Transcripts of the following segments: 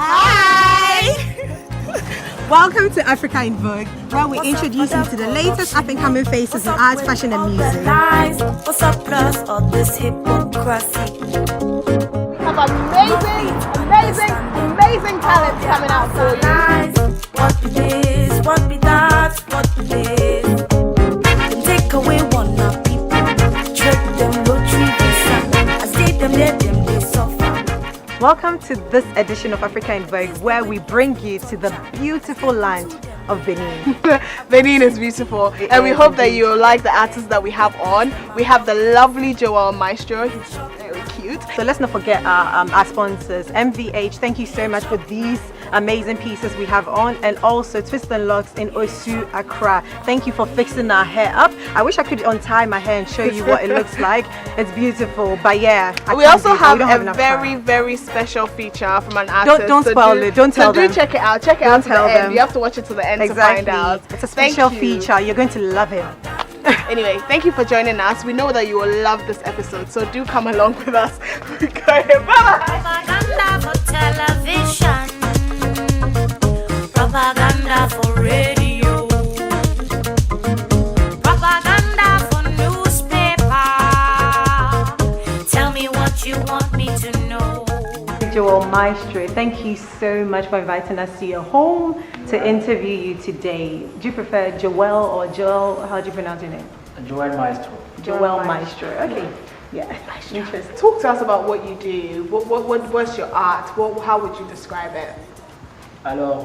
Hi! Welcome to Africa in Vogue, where we introduce you to the latest up-and-coming faces in art, fashion and music. What's up plus all this hypocrisy? Have amazing talent coming out for you. What be this? What be that? What be this? Them take away one of people, trick them, lottery visa. I see them there, them they suffer. Welcome to this edition of Africa in Vogue, where we bring you to the beautiful land of Benin. Benin is beautiful, and we hope that you like the artists that we have on. We have the lovely Joel Maestro. He's very cute. So let's not forget our sponsors, MVH. Thank you so much for these amazing pieces we have on, and also Twist and Locks in Osu, Accra. Thank you for fixing our hair up. I wish I could untie my hair and show you what it looks like. It's beautiful, but yeah. We also have a very special feature from an artist. Don't spoil it. Don't tell them. So do check it out. Check it out to the end. You have to watch it to the end to find out. It's a special feature. You're going to love it. Anyway, thank you for joining us. We know that you will love this episode, so do come along with us. Bye. Propaganda for television, propaganda for radio, propaganda for newspaper. Tell me what you want me to know. Joel Maestro, thank you so much for inviting us to your home to interview you today. Do you prefer Joel or Joel? How do you pronounce your name? Joel Maestro. Joel Maestro. Okay. Yeah. Interesting. Talk to us about what you do. What's your art? How would you describe it? Alors,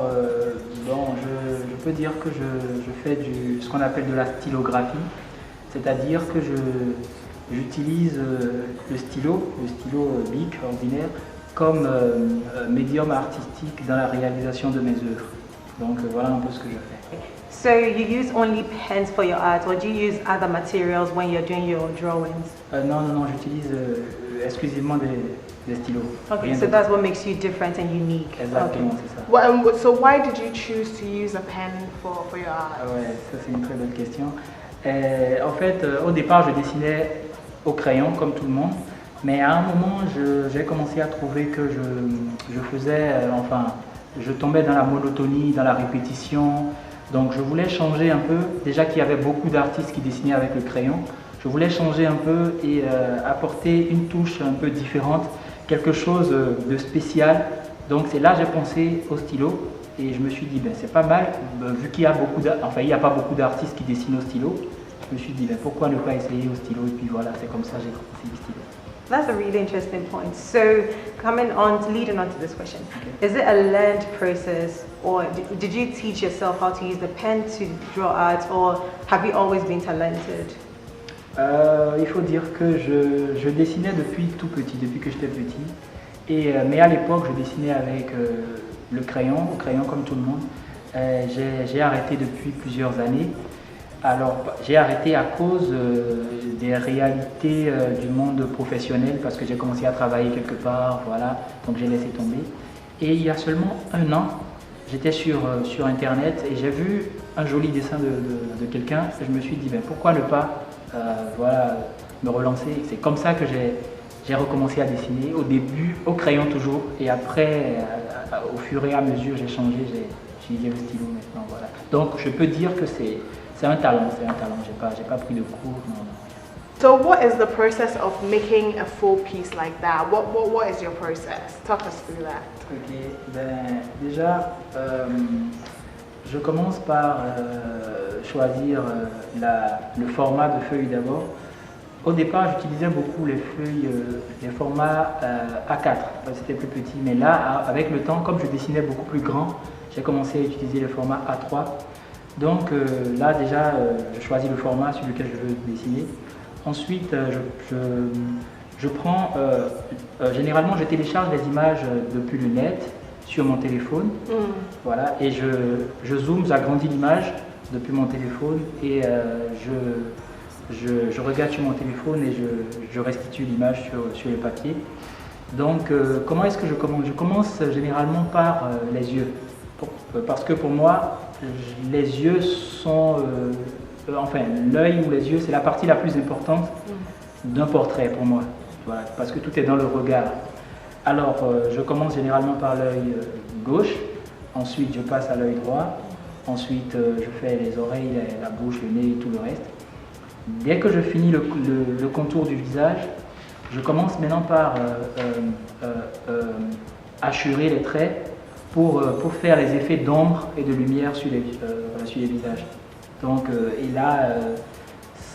bon, je peux dire que je fais ce qu'on appelle de la stylographie, c'est-à-dire que j'utilise le stylo bic ordinaire, comme médium artistique dans la réalisation de mes œuvres. Donc voilà un peu ce que je fais. So you use only pens for your art, or do you use other materials when you're doing your drawings? Non, j'utilise exclusivement des stylos. Okay, so that's what makes you different and unique. Exactement, okay. C'est ça. Well, so why did you choose to use a pen for your art? Ouais, ça c'est une très bonne question. En fait, au départ, je dessinais au crayon comme tout le monde. Mais à un moment, j'ai commencé à trouver que je tombais dans la monotonie, dans la répétition. Donc je voulais changer un peu, déjà qu'il y avait beaucoup d'artistes qui dessinaient avec le crayon. Je voulais changer un peu et apporter une touche un peu différente, quelque chose de spécial. Donc c'est là que j'ai pensé au stylo et je me suis dit, c'est pas mal, vu qu'il y a il n'y a pas beaucoup d'artistes qui dessinent au stylo. Je me suis dit, pourquoi ne pas essayer au stylo, et puis voilà, c'est comme ça que j'ai commencé le stylo. That's a really interesting point. So, leading on to this question, okay. Is it a learned process, or did you teach yourself how to use the pen to draw art, or have you always been talented? Il faut dire que je dessinais depuis tout petit, depuis que j'étais petit. Mais à l'époque, je dessinais avec le crayon, au crayon comme tout le monde. J'ai arrêté depuis plusieurs années. Alors, j'ai arrêté à cause des réalités du monde professionnel, parce que j'ai commencé à travailler quelque part, voilà, donc j'ai laissé tomber. Et il y a seulement un an, j'étais sur Internet et j'ai vu un joli dessin de quelqu'un et je me suis dit, pourquoi ne pas me relancer. C'est comme ça que j'ai recommencé à dessiner, au début au crayon toujours, et après, au fur et à mesure, j'ai changé, j'ai utilisé le stylo maintenant, voilà. Donc, je peux dire que c'est un talent, j'ai pas pris de cours, non. So what is the process of making a full piece like that? What is your process? Talk us through that. Ok, déjà, je commence par choisir le format de feuille d'abord. Au départ, j'utilisais beaucoup les feuilles, les formats A4, c'était plus petit, mais là, avec le temps, comme je dessinais beaucoup plus grand, j'ai commencé à utiliser le format A3. Donc là déjà, je choisis le format sur lequel je veux dessiner. Ensuite, je prends, généralement je télécharge les images depuis le net sur mon téléphone, voilà, et je zoome, j'agrandis l'image depuis mon téléphone et je regarde sur mon téléphone et je restitue l'image sur le papier. Donc comment est-ce que je commence? Je commence généralement par les yeux, parce que pour moi, les yeux sont, l'œil ou les yeux, c'est la partie la plus importante d'un portrait pour moi, voilà, parce que tout est dans le regard. Alors, je commence généralement par l'œil gauche, ensuite je passe à l'œil droit, ensuite je fais les oreilles, la bouche, le nez et tout le reste. Dès que je finis le contour du visage, je commence maintenant par hachurer les traits pour faire les effets d'ombre et de lumière sur les visages. Donc, et là,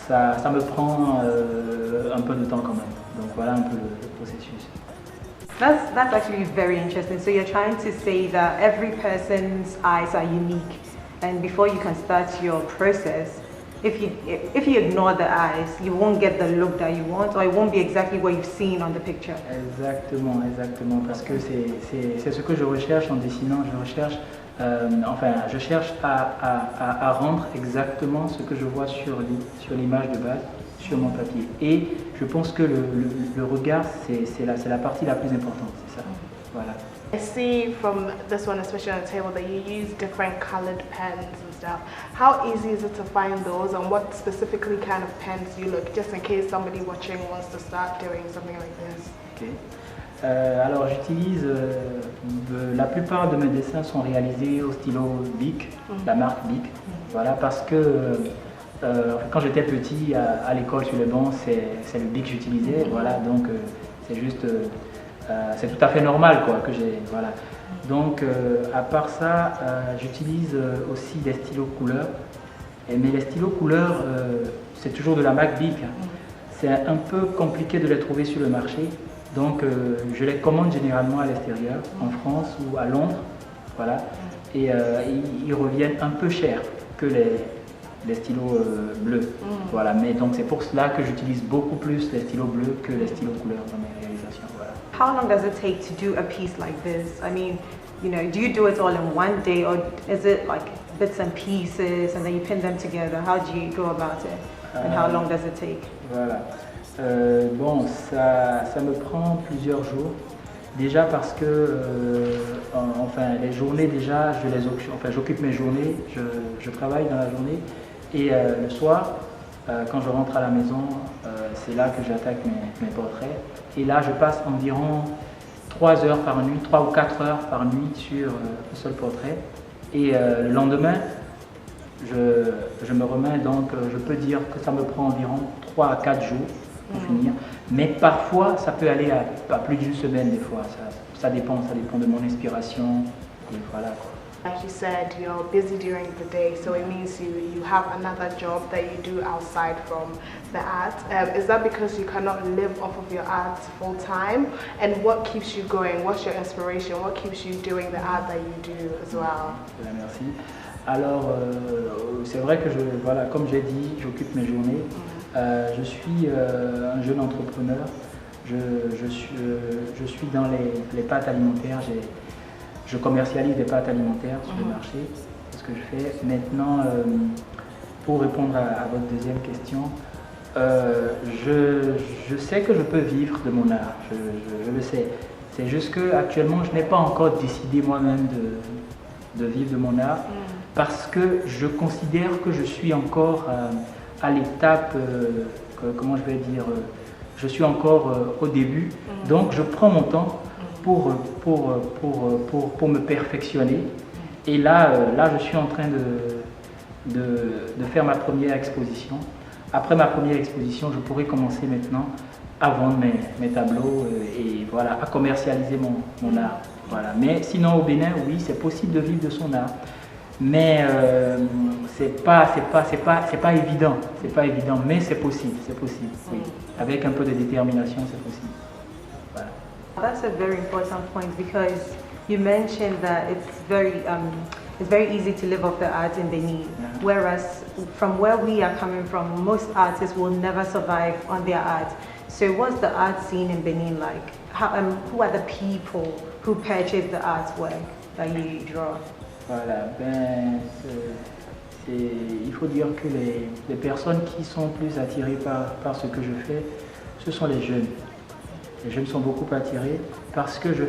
ça me prend un peu de temps quand même. Donc voilà un peu le processus. That's actually very interesting. So you're trying to say that every person's eyes are unique, and before you can start your process, if you ignore the eyes, you won't get the look that you want, or it won't be exactly what you've seen on the picture. Exactement, exactement, parce que c'est ce que je recherche en dessinant. Je cherche à rendre exactement ce que je vois sur l'image de base, sur mon papier. Et je pense que le regard, c'est la partie la plus importante, c'est ça. Voilà. I see from this one, especially on the table, that you use different colored pens and stuff. How easy is it to find those, and what specifically kind of pens you look, just in case somebody watching wants to start doing something like this? Okay. Alors j'utilise, la plupart de mes dessins sont réalisés au stylo Bic, la marque Bic, voilà, parce que quand j'étais petit à l'école sur les bancs, c'est le Bic que j'utilisais, voilà, donc c'est juste, c'est tout à fait normal quoi, que j'ai, voilà. Donc à part ça, j'utilise aussi des stylos couleurs, mais les stylos couleurs, c'est toujours de la marque Bic, hein. C'est un peu compliqué de les trouver sur le marché. Donc je les commande généralement à l'extérieur, en France ou à Londres, voilà, et ils reviennent un peu cher que les stylos bleus, voilà, mais donc c'est pour cela que j'utilise beaucoup plus les stylos bleus que les stylos couleurs dans mes réalisations, voilà. How long does it take to do a piece like this? I mean, you know, do you do it all in one day, or is it like bits and pieces and then you pin them together? How do you go about it, and how long does it take? Voilà. Bon, ça me prend plusieurs jours. Déjà parce que, les journées déjà, j'occupe mes journées, je travaille dans la journée et le soir, quand je rentre à la maison, c'est là que j'attaque mes portraits. Et là, je passe environ 3 heures par nuit, 3 ou 4 heures par nuit sur un seul portrait. Et le lendemain, je me remets, donc je peux dire que ça me prend environ 3 à 4 jours pour finir. Mais parfois, ça peut aller à plus d'une semaine des fois. Ça dépend de mon inspiration. Et voilà, quoi. Like you said, you're busy during the day, so it means you have another job that you do outside from the art. Is that because you cannot live off of your art full time? And what keeps you going? What's your inspiration? What keeps you doing the art that you do as well? Merci. Alors, c'est vrai que voilà, comme j'ai dit, j'occupe mes journées. Je suis un jeune entrepreneur. Je suis dans les pâtes alimentaires. Je commercialise des pâtes alimentaires sur le marché. C'est ce que je fais. Maintenant, pour répondre à votre deuxième question, je sais que je peux vivre de mon art. Je le sais. C'est juste qu'actuellement, je n'ai pas encore décidé moi-même de vivre de mon art parce que je considère que je suis encore à l'étape, comment je vais dire, je suis encore au début. Donc, je prends mon temps pour me perfectionner. Et là, je suis en train de faire ma première exposition. Après ma première exposition, je pourrai commencer maintenant à vendre mes tableaux et voilà, à commercialiser mon art. Voilà. Mais sinon, au Bénin, oui, c'est possible de vivre de son art. Mais c'est pas évident. C'est pas évident, mais c'est possible. Oui. Avec un peu de détermination, c'est possible. Voilà. That's a very important point because you mentioned that it's very easy to live off the art in Benin, whereas from where we are coming from, most artists will never survive on their art. So what's the art scene in Benin like? Who are the people who purchase the artwork that you draw? Voilà, il faut dire que les personnes qui sont plus attirées par ce que je fais, ce sont les jeunes. Les jeunes sont beaucoup attirés parce que je ne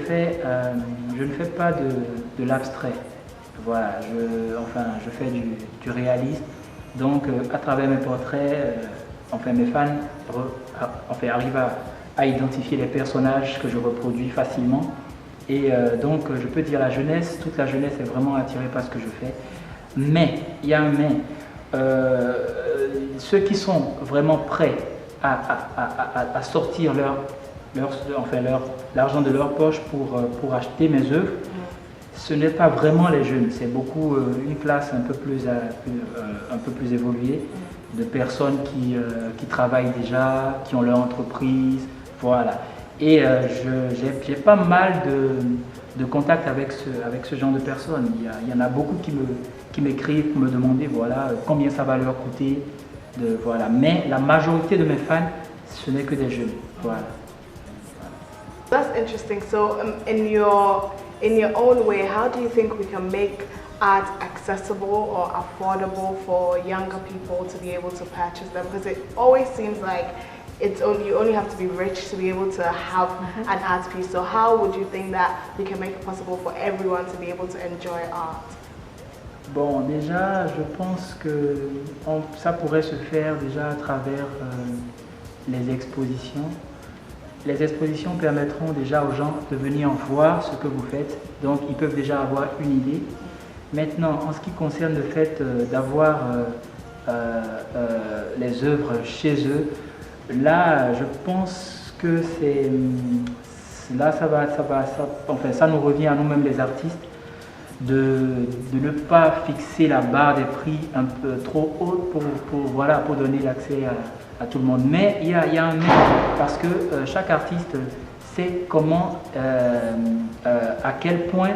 fais pas de l'abstrait. Voilà, je fais du réalisme. Donc, à travers mes portraits, mes fans arrivent à identifier les personnages que je reproduis facilement. Et donc je peux dire la jeunesse, toute la jeunesse est vraiment attirée par ce que je fais. Mais, il y a un mais, ceux qui sont vraiment prêts à sortir l'argent de leur poche pour acheter mes œuvres, ce n'est pas vraiment les jeunes, c'est beaucoup une classe un peu plus évoluée, de personnes qui travaillent déjà, qui ont leur entreprise, voilà. Et j'ai pas mal de contacts avec ce genre de personnes. Il y en a beaucoup qui m'écrivent pour me demander voilà, combien ça va leur coûter. Voilà. Mais la majorité de mes fans, ce n'est que des jeunes. Voilà. That's interesting. So in your own way, how do you think we can make art accessible or affordable for younger people to be able to purchase them? Because it always seems like you only have to be rich to be able to have an art piece. So how would you think that we can make it possible for everyone to be able to enjoy art? Bon, déjà, je pense que ça pourrait se faire déjà à travers les expositions. Les expositions permettront déjà aux gens de venir voir ce que vous faites, donc ils peuvent déjà avoir une idée. Maintenant, en ce qui concerne le fait d'avoir les œuvres chez eux, là, je pense que ça nous revient à nous-mêmes les artistes de ne pas fixer la barre des prix un peu trop haute pour donner l'accès à tout le monde. Mais il y a un mais, parce que chaque artiste sait comment, à quel point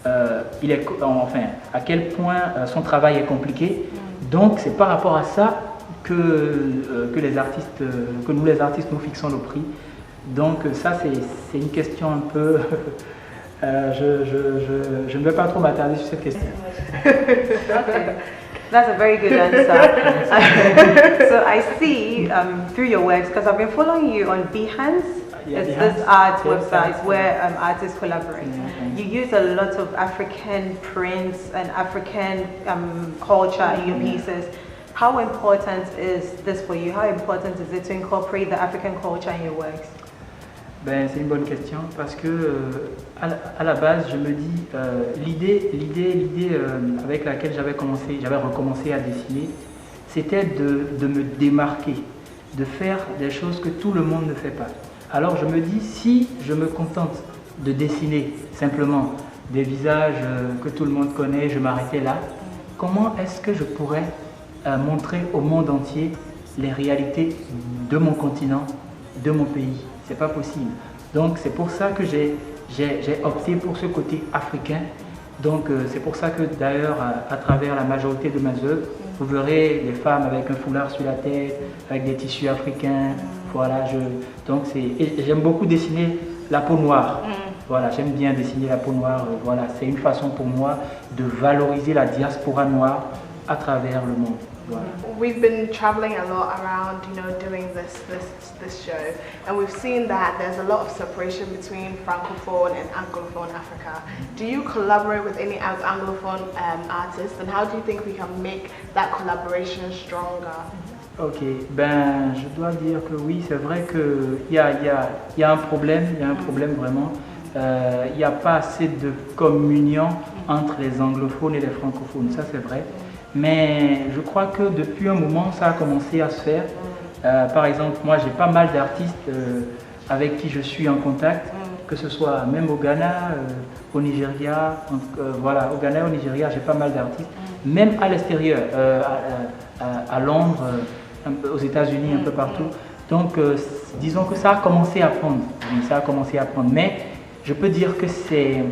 à quel point son travail est compliqué. Donc c'est par rapport à ça que nous les artistes nous fixons le prix. Donc ça c'est une question un peu je ne vais pas trop m'attarder sur cette question. Okay. That's a very good answer. So I see through your works, because I've been following you on Behance. Yeah, It's Behance. this art Yes, website where artists collaborate. Mhm. You use a lot of African prints and African culture in your pieces. How important is this for you? How important is it to incorporate the African culture in your works? Ben, c'est une bonne question parce que à la base je me dis l'idée avec laquelle j'avais recommencé à dessiner, c'était de me démarquer, de faire des choses que tout le monde ne fait pas. Alors je me dis, si je me contente de dessiner simplement des visages que tout le monde connaît, je m'arrêtais là, comment est-ce que je pourrais montrer au monde entier les réalités de mon continent, de mon pays? C'est pas possible. Donc c'est pour ça que j'ai opté pour ce côté africain. Donc c'est pour ça que d'ailleurs à travers la majorité de mes œuvres, vous verrez des femmes avec un foulard sur la tête, avec des tissus africains. Voilà, et j'aime beaucoup dessiner la peau noire. Voilà, j'aime bien dessiner la peau noire. Voilà, c'est une façon pour moi de valoriser la diaspora noire à travers le monde. Voilà. We've been traveling a lot around, doing this show, and we've seen that there's a lot of separation between Francophone and Anglophone Africa. Do you collaborate with any Anglophone artists, and how do you think we can make that collaboration stronger? Ok, ben je dois dire que oui, c'est vrai qu'il y a un problème, vraiment. Il n'y a pas assez de communion entre les anglophones et les francophones, ça c'est vrai. Mais je crois que depuis un moment, ça a commencé à se faire. Par exemple, moi j'ai pas mal d'artistes avec qui je suis en contact, que ce soit même au Ghana, au Nigeria. Voilà, au Ghana et au Nigeria, j'ai pas mal d'artistes. Même à l'extérieur, à Londres, aux États-Unis, un peu partout. Donc, disons que ça a commencé à prendre. Oui, ça a commencé à prendre. Mais je peux dire que c'est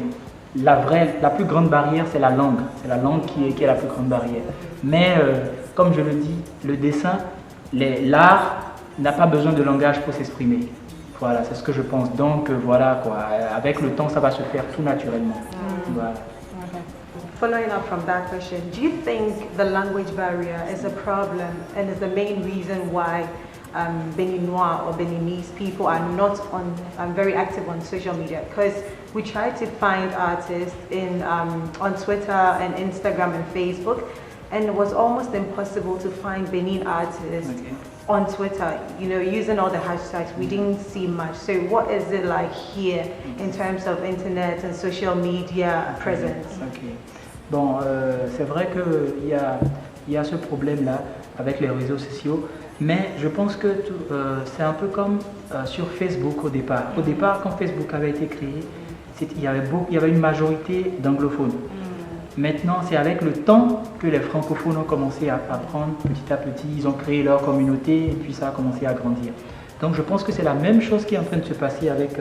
la plus grande barrière, c'est la langue. C'est la langue qui est la plus grande barrière. Mais comme je le dis, le dessin, l'art n'a pas besoin de langage pour s'exprimer. Voilà, c'est ce que je pense. Donc voilà quoi. Avec le temps, ça va se faire tout naturellement. Voilà. Following up from that question, do you think the language barrier is a problem and is the main reason why Beninois or Beninese people are not very active on social media? Because we try to find artists on Twitter and Instagram and Facebook, and it was almost impossible to find Benin artists on Twitter, using all the hashtags, we didn't see much. So what is it like here in terms of internet and social media presence? Ok. Bon, c'est vrai qu'il y a ce problème-là avec les réseaux sociaux, mais je pense que c'est un peu comme sur Facebook au départ. Au départ, quand Facebook avait été créé, il y avait une majorité d'anglophones. Maintenant, c'est avec le temps que les francophones ont commencé à prendre petit à petit. Ils ont créé leur communauté et puis ça a commencé à grandir. Donc je pense que c'est la même chose qui est en train de se passer avec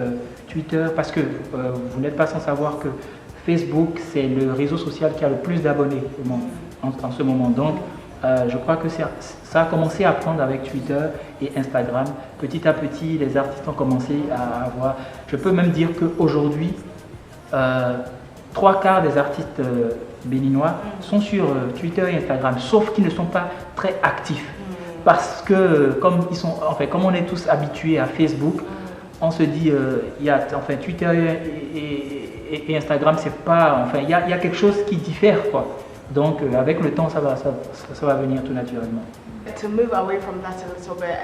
Twitter, parce que vous n'êtes pas sans savoir que Facebook, c'est le réseau social qui a le plus d'abonnés en ce moment. Donc je crois que ça a commencé à prendre avec Twitter et Instagram. Petit à petit, les artistes ont commencé à avoir... Je peux même dire qu'aujourd'hui, 3/4 des artistes béninois sont sur Twitter et Instagram, sauf qu'ils ne sont pas très actifs. Parce que comme on est tous habitués à Facebook, on se dit Twitter et Instagram, c'est pas, il y a quelque chose qui diffère, quoi. Donc avec le temps, ça va venir tout naturellement. To move away from that a little bit,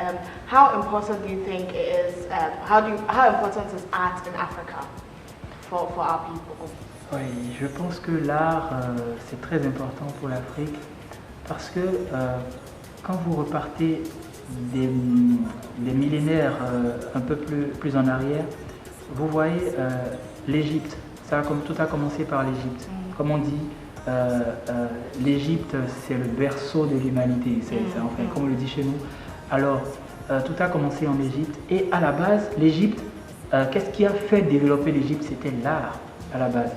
how important do you think it is? How important is art in Africa for our people? Oui, je pense que l'art, c'est très important pour l'Afrique, parce que quand vous repartez des millénaires un peu plus en arrière, vous voyez l'Égypte. Tout a commencé par l'Égypte. Comme on dit, l'Égypte, c'est le berceau de l'humanité, comme on le dit chez nous. Alors, tout a commencé en Égypte, et à la base, l'Égypte, qu'est-ce qui a fait développer l'Égypte? C'était l'art, à la base.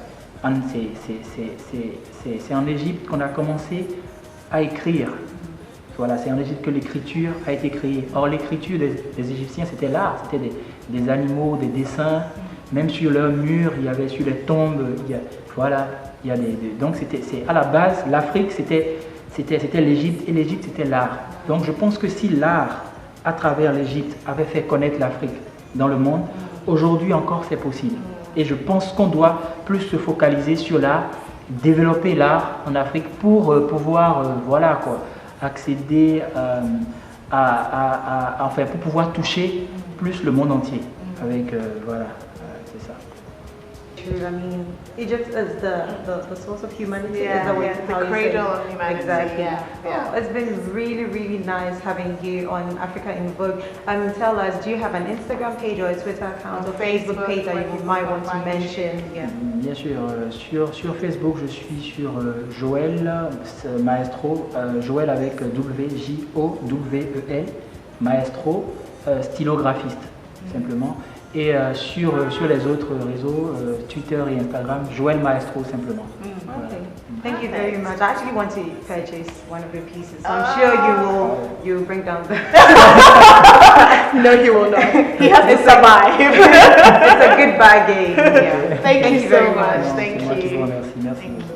C'est en Égypte qu'on a commencé à écrire. Voilà, c'est en Égypte que l'écriture a été créée. Or, l'écriture des Égyptiens, c'était l'art, c'était des animaux, des dessins. Même sur leurs murs, il y avait sur les tombes, donc à la base, l'Afrique, c'était l'Égypte, et l'Égypte, c'était l'art. Donc je pense que si l'art, à travers l'Égypte, avait fait connaître l'Afrique dans le monde, aujourd'hui encore c'est possible. Et je pense qu'on doit plus se focaliser sur l'art, développer l'art en Afrique pour pouvoir accéder pour pouvoir toucher plus le monde entier avec c'est ça. I mean, Egypt is the source of humanity. Yeah, is that what, the how you cradle say? of humanity. Exactly. Yeah. Oh, it's been really, really nice having you on Africa in Vogue. Tell us, do you have an Instagram page or a Twitter account or Facebook page that you might want to mention? Yeah. Bien sûr, sur Facebook, je suis sur Joël Maestro, Joël avec W-J-O-W-E-L, Maestro, stylographiste, simplement. Et sur les autres réseaux, Twitter et Instagram, Joël Maestro simplement. Okay. Thank you very much. I actually want to purchase one of your pieces. So I'm sure you will bring down the... No, he will not. He has to survive. It's a good bargain. Yeah. Thank you very so much. much. Thank Moi qui vous you. remercie. Merci beaucoup.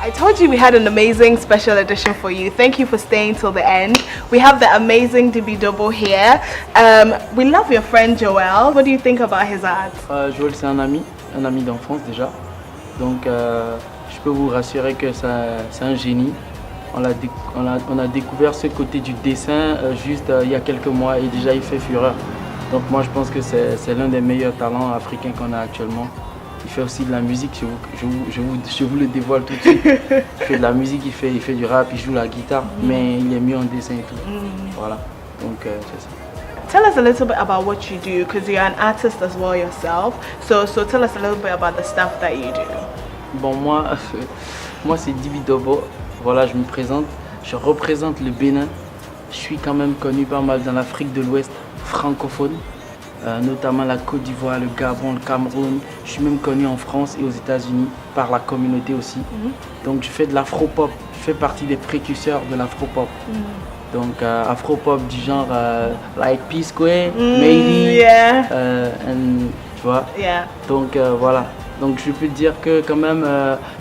I told you we had an amazing special edition for you. Thank you for staying till the end. We have the amazing Dibidobo here. We love your friend Joel. What do you think about his art? Joël, c'est un ami d'enfance déjà. Donc je peux vous rassurer que c'est un génie. On a découvert ce côté du dessin juste il y a quelques mois, et déjà il fait fureur. Donc moi je pense que c'est l'un des meilleurs talents africains qu'on a actuellement. Il fait aussi de la musique, je vous le dévoile tout de suite. Il fait de la musique, il fait du rap, il joue la guitare, mais il est mieux en dessin et tout. Voilà, donc c'est ça. Tell us a little bit about what you do, because you're an artist as well yourself. So tell us a little bit about the stuff that you do. Bon, moi c'est Dibidobo. Voilà, je me présente. Je représente le Bénin. Je suis quand même connu pas mal dans l'Afrique de l'Ouest francophone, notamment la Côte d'Ivoire, le Gabon, le Cameroun. Je suis même connu en France et aux États-Unis par la communauté aussi. Donc je fais de l'afro-pop. Je fais partie des précurseurs de l'afro-pop. Donc afro-pop du genre like P-Square, Maybe, Yeah. Tu vois. Yeah. Donc voilà. Donc je peux te dire que quand même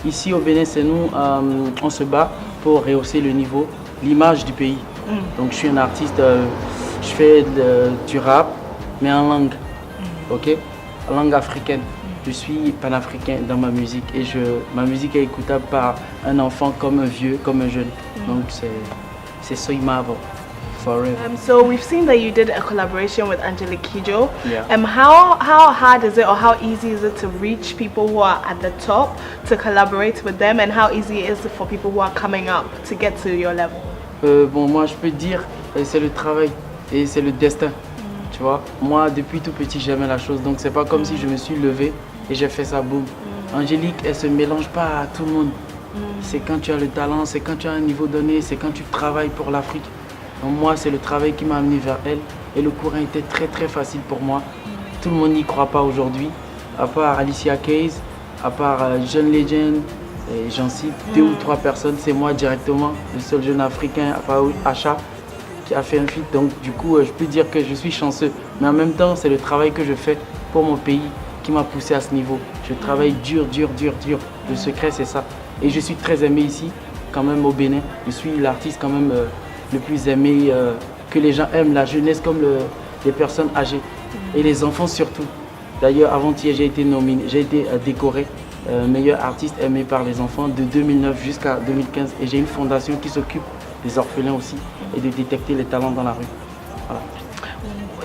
ici au Bénin, c'est nous, on se bat pour rehausser le niveau, l'image du pays. Donc je suis un artiste, je fais du rap, mais en langue, ok, en langue africaine. Je suis panafricain dans ma musique et ma musique est écoutable par un enfant comme un vieux, comme un jeune. Donc c'est Soy Mavo, forever. So we've seen that you did a collaboration with Angelique Kidjo. Yeah. How hard is it, or how easy is it to reach people who are at the top to collaborate with them, and how easy is it for people who are coming up to get to your level? Bon, moi je peux te dire, c'est le travail et c'est le destin. Tu vois, moi depuis tout petit j'aimais la chose, donc c'est pas comme si je me suis levé et j'ai fait ça, boum. Angélique, elle se mélange pas à tout le monde. C'est quand tu as le talent, c'est quand tu as un niveau donné, c'est quand tu travailles pour l'Afrique. Donc moi, c'est le travail qui m'a amené vers elle et le courant était très très facile pour moi. Tout le monde n'y croit pas aujourd'hui, à part Alicia Keys, à part John Legend, et j'en cite 2 ou 3 personnes, c'est moi directement, le seul jeune africain, à part Acha, qui a fait un feat. Donc du coup, je peux dire que je suis chanceux. Mais en même temps, c'est le travail que je fais pour mon pays qui m'a poussé à ce niveau. Je travaille dur. Le secret, c'est ça. Et je suis très aimé ici, quand même au Bénin. Je suis l'artiste quand même le plus aimé, que les gens aiment, la jeunesse comme les personnes âgées. Et les enfants surtout. D'ailleurs, avant-hier, j'ai été décoré meilleur artiste aimé par les enfants de 2009 jusqu'à 2015. Et j'ai une fondation qui s'occupe des orphelins aussi et de détecter les talents dans la rue. Voilà.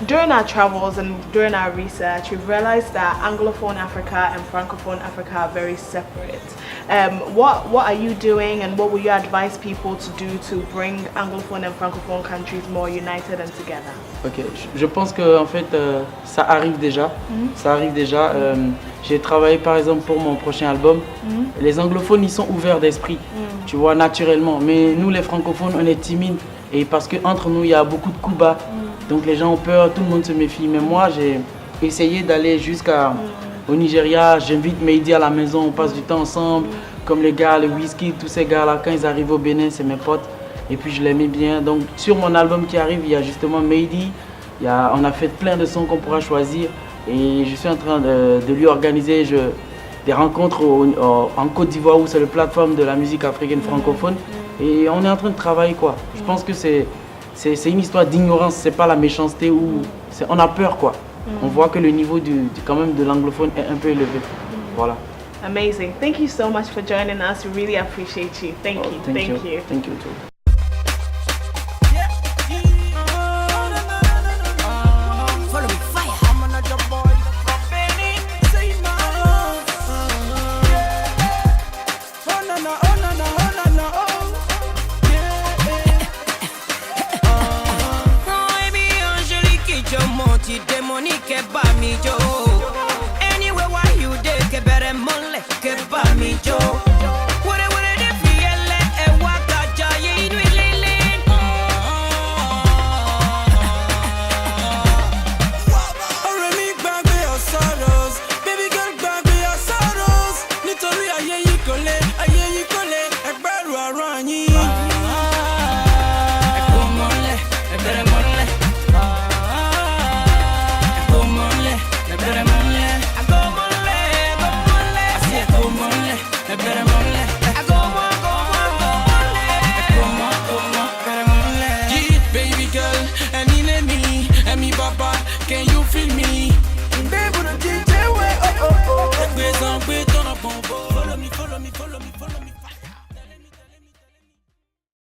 During our travels and during our research, we've realized that Anglophone Africa and Francophone Africa are very separate. What are you doing, and what will you advise people to do to bring Anglophone and Francophone countries more united and together? Ok, je pense que en fait ça arrive déjà. Ça arrive déjà. J'ai travaillé par exemple pour mon prochain album. Les anglophones ils sont ouverts d'esprit, tu vois, naturellement. Mais nous les francophones on est timides et parce que entre nous il y a beaucoup de coups bas. Donc les gens ont peur, tout le monde se méfie. Mais moi j'ai essayé d'aller jusqu'au Nigeria. J'invite Mehdi à la maison, on passe du temps ensemble. Comme les gars, le Whisky, tous ces gars-là, quand ils arrivent au Bénin, c'est mes potes. Et puis je les mets bien. Donc sur mon album qui arrive, il y a justement Mehdi. On a fait plein de sons qu'on pourra choisir. Et je suis en train de lui organiser des rencontres en Côte d'Ivoire où c'est la plateforme de la musique africaine francophone. Et on est en train de travailler quoi. Je pense que c'est une histoire d'ignorance, c'est pas la méchanceté où on a peur quoi. On voit que le niveau quand même de l'anglophone est un peu élevé. Voilà. Amazing. Thank you so much for joining us. We really appreciate you. Thank you. Thank you. Thank you too. Démonique, ba mi jo.